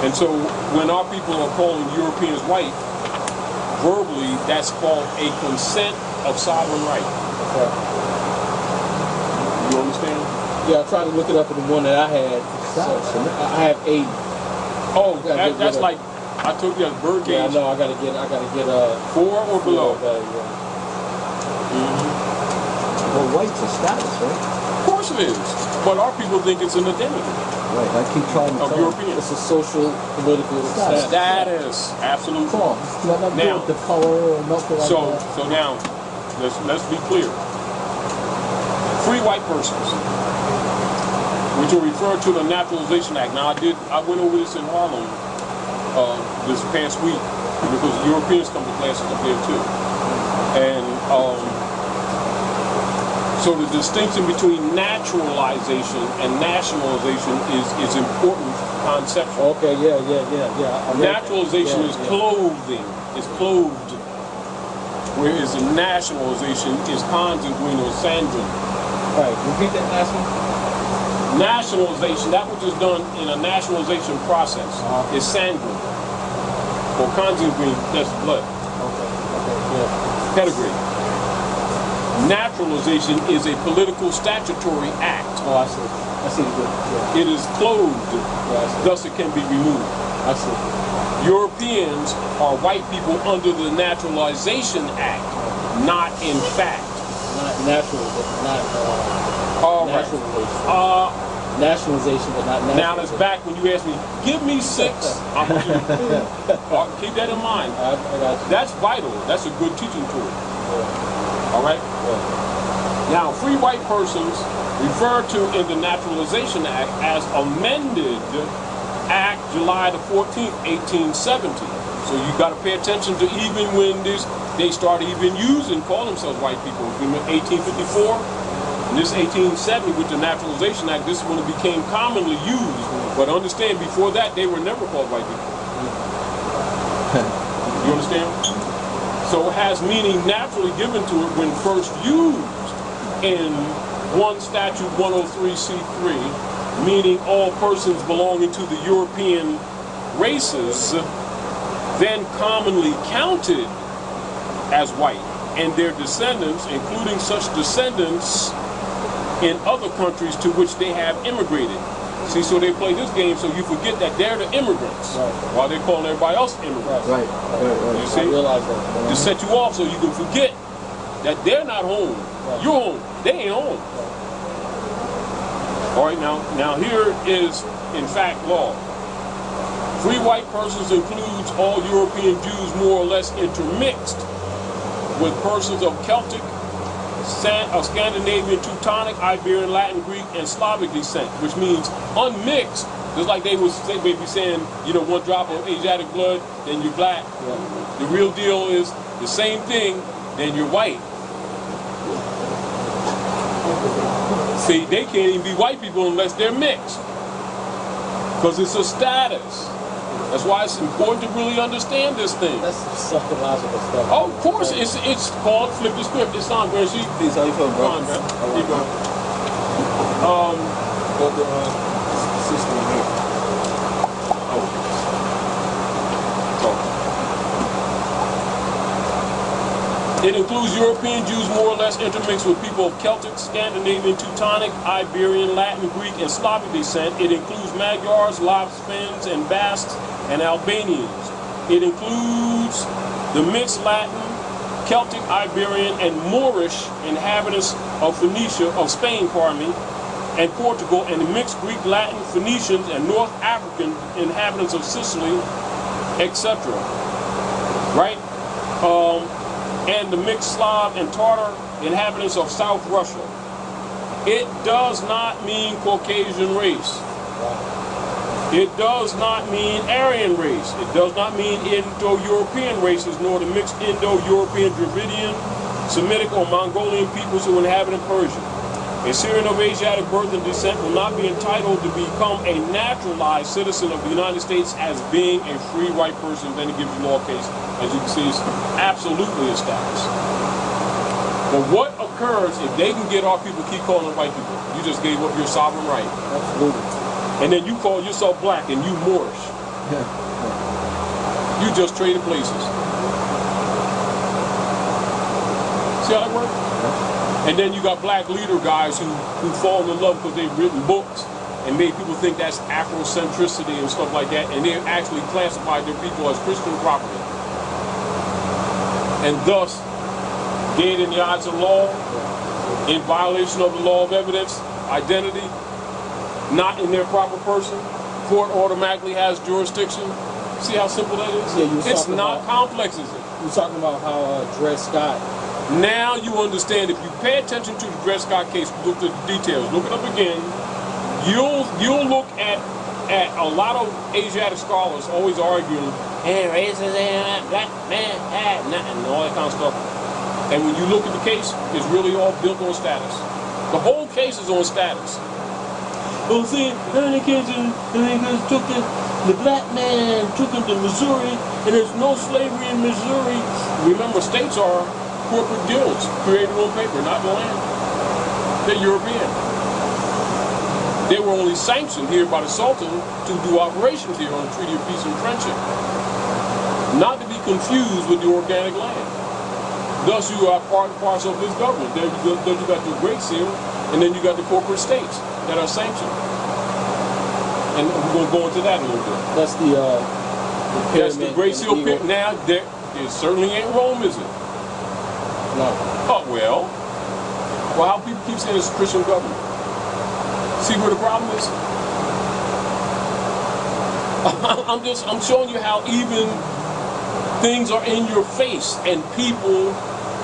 And so when our people are calling Europeans white, verbally, that's called a consent of sovereign right. Okay. You understand? Yeah, I tried to look it up in the one that I had. So I have 80. Oh, that's like I told you that's bird cage. Yeah, I know. I gotta get 4 or below. Well, white's a status, right? Of course it is. But our people think it's an identity. Right, I keep trying to tell European. It's a social, political status. Absolutely. Cool. It's nothing to do with the color or nothing like that. So now, let's be clear. Free white persons, which are referred to the Naturalization Act. Now I went over this in Harlem this past week because Europeans come to classes up there too. And so the distinction between naturalization and nationalization is important conceptually. Okay, yeah. Naturalization is clothing, is clothed, whereas the nationalization is consanguine or sanguine. Right, repeat that last one. Nationalization, that which is done in a nationalization process, is sanguine. Or consanguine, that's blood. Okay, yeah. Pedigree. Naturalization is a political statutory act. Oh, I see the good. Yeah. It is clothed, thus it can be removed. I see. Europeans are white people under the Naturalization Act, not in fact. Not natural, but not naturalization. Nationalization, but not natural. Now that's back when you asked me, give me 6. I want you to keep that in mind. I got you. That's vital. That's a good teaching tool. Yeah. All right? Yeah. Now, free white persons referred to in the Naturalization Act as amended Act July the 14th, 1870. So you got to pay attention to even when they started even call themselves white people. In 1854, and this 1870 with the Naturalization Act, this is when it became commonly used. But understand, before that, they were never called white people. You understand? So it has meaning naturally given to it when first used in 1 Statute 103C3, meaning all persons belonging to the European races, then commonly counted as white, and their descendants, including such descendants in other countries to which they have immigrated. See, so they play this game so you forget that they're the immigrants, while they're calling everybody else immigrants. Right. You see? I realize that. To set you off so you can forget that they're not home. You're home. They ain't home. All right, now here is, in fact, law. Free white persons includes all European Jews more or less intermixed with persons of Celtic, Scandinavian, Teutonic, Iberian, Latin, Greek, and Slavic descent, which means unmixed. Just like they would be saying, you know, 1 drop of Asiatic blood, then you're black. Yeah. The real deal is the same thing, then you're white. See, they can't even be white people unless they're mixed, because it's a status. That's why it's important to really understand this thing. That's psychological stuff. Oh, of course, it's called flip the script. It's on, Grand Sheet. Please, how you feeling, bro? Come on, man. Keep going. But the system here. It includes European Jews more or less intermixed with people of Celtic, Scandinavian, Teutonic, Iberian, Latin, Greek, and Slavic descent. It includes Magyars, Latvians, and Basques, and Albanians. It includes the mixed Latin, Celtic, Iberian, and Moorish inhabitants of Spain, and Portugal, and the mixed Greek, Latin, Phoenicians, and North African inhabitants of Sicily, etc. Right? And the mixed Slav and Tartar inhabitants of South Russia. It does not mean Caucasian race. It does not mean Aryan race. It does not mean Indo-European races, nor the mixed Indo-European, Dravidian, Semitic, or Mongolian peoples who inhabit Persia. A Syrian of Asiatic birth and descent will not be entitled to become a naturalized citizen of the United States as being a free white person. Then it gives you law case. As you can see, it's absolutely a status. But what occurs if they can get our people keep calling them white people? You just gave up your sovereign right. Absolutely. And then you call yourself black and you Moorish. You just traded places. See how that works? And then you got black leader guys who fall in love because they've written books and made people think that's Afrocentricity and stuff like that, and they actually classified their people as Christian property. And thus, dead in the eyes of the law, in violation of the law of evidence, identity, not in their proper person, court automatically has jurisdiction. See how simple that is? Yeah, it's not complex, is it? You're talking about how Dred Scott. Now you understand. If you pay attention to the Dred Scott case, look at the details, look it up again. You'll look at a lot of Asiatic scholars always arguing, hey, racism, black man, nothing, and all that kind of stuff. And when you look at the case, it's really all built on status. The whole case is on status. Well, see, the kids took the black man took him to Missouri, and there's no slavery in Missouri. Remember, states are corporate guilds created on paper, not the land. They're European. They were only sanctioned here by the Sultan to do operations here on the Treaty of Peace and Friendship. Not to be confused with the organic land. Thus, you are part and parcel of this government. Then you got the Great Seal, and then you got the corporate states that are sanctioned. And we're going to go into that a little bit. That's the that's the Great Seal pit. Now, it certainly ain't Rome, is it? No. Oh, well, how people keep saying it's a Christian government. See where the problem is? I'm showing you how even things are in your face, and people,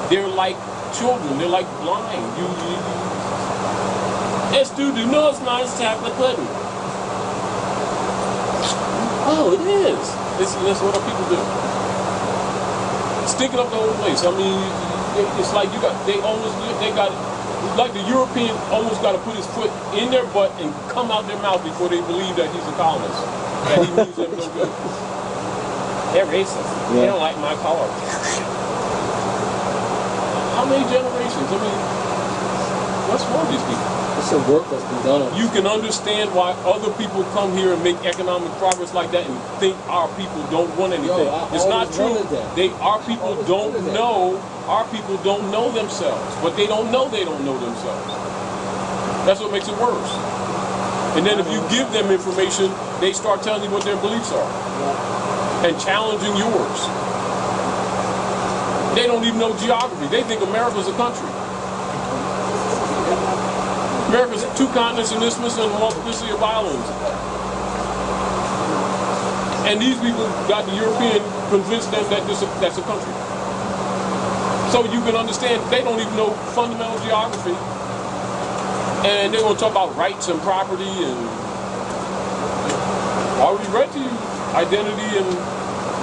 they're like children, they're like blind. Let's do the nose nice chocolate pudding. Oh, it is. That's what people do. Stinking up the whole place. I mean, it's like like the European almost got to put his foot in their butt and come out their mouth before they believe that he's a colonist. That he means them no good. They're racist. Yeah. They don't like my color. How many generations? I mean, what's wrong with these people? It's the work that's been done. You can understand why other people come here and make economic progress like that and think our people don't want anything. It's not true. Our people don't know. Our people don't know themselves. But they don't know themselves. That's what makes it worse. And then if you give them information, they start telling you what their beliefs are and challenging yours. They don't even know geography. They think America's a country. America's 2 continents, an isthmus, and a multiplicity of islands. And these people got the European convinced them that that's a country. So you can understand they don't even know fundamental geography. And they're going to talk about rights and property, and I already read to you identity and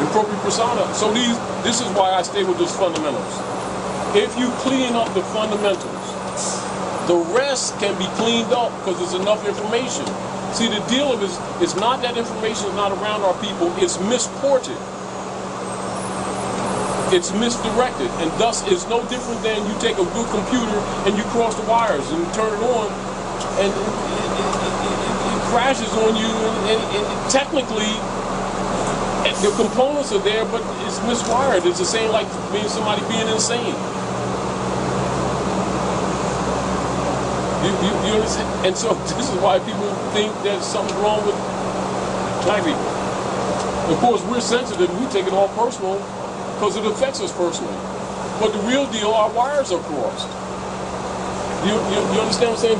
appropriate persona. So this is why I stay with those fundamentals. If you clean up the fundamentals, the rest can be cleaned up because there's enough information. See, the deal of it is, it's not that information is not around our people, it's misported. It's misdirected, and thus it's no different than you take a good computer and you cross the wires and turn it on, and it crashes on you, and technically the components are there, but it's miswired. It's the same like somebody being insane. You understand? And so this is why people think there's something wrong with black people. Of course, we're sensitive. We take it all personal because it affects us personally. But the real deal, our wires are crossed. You understand what I'm saying?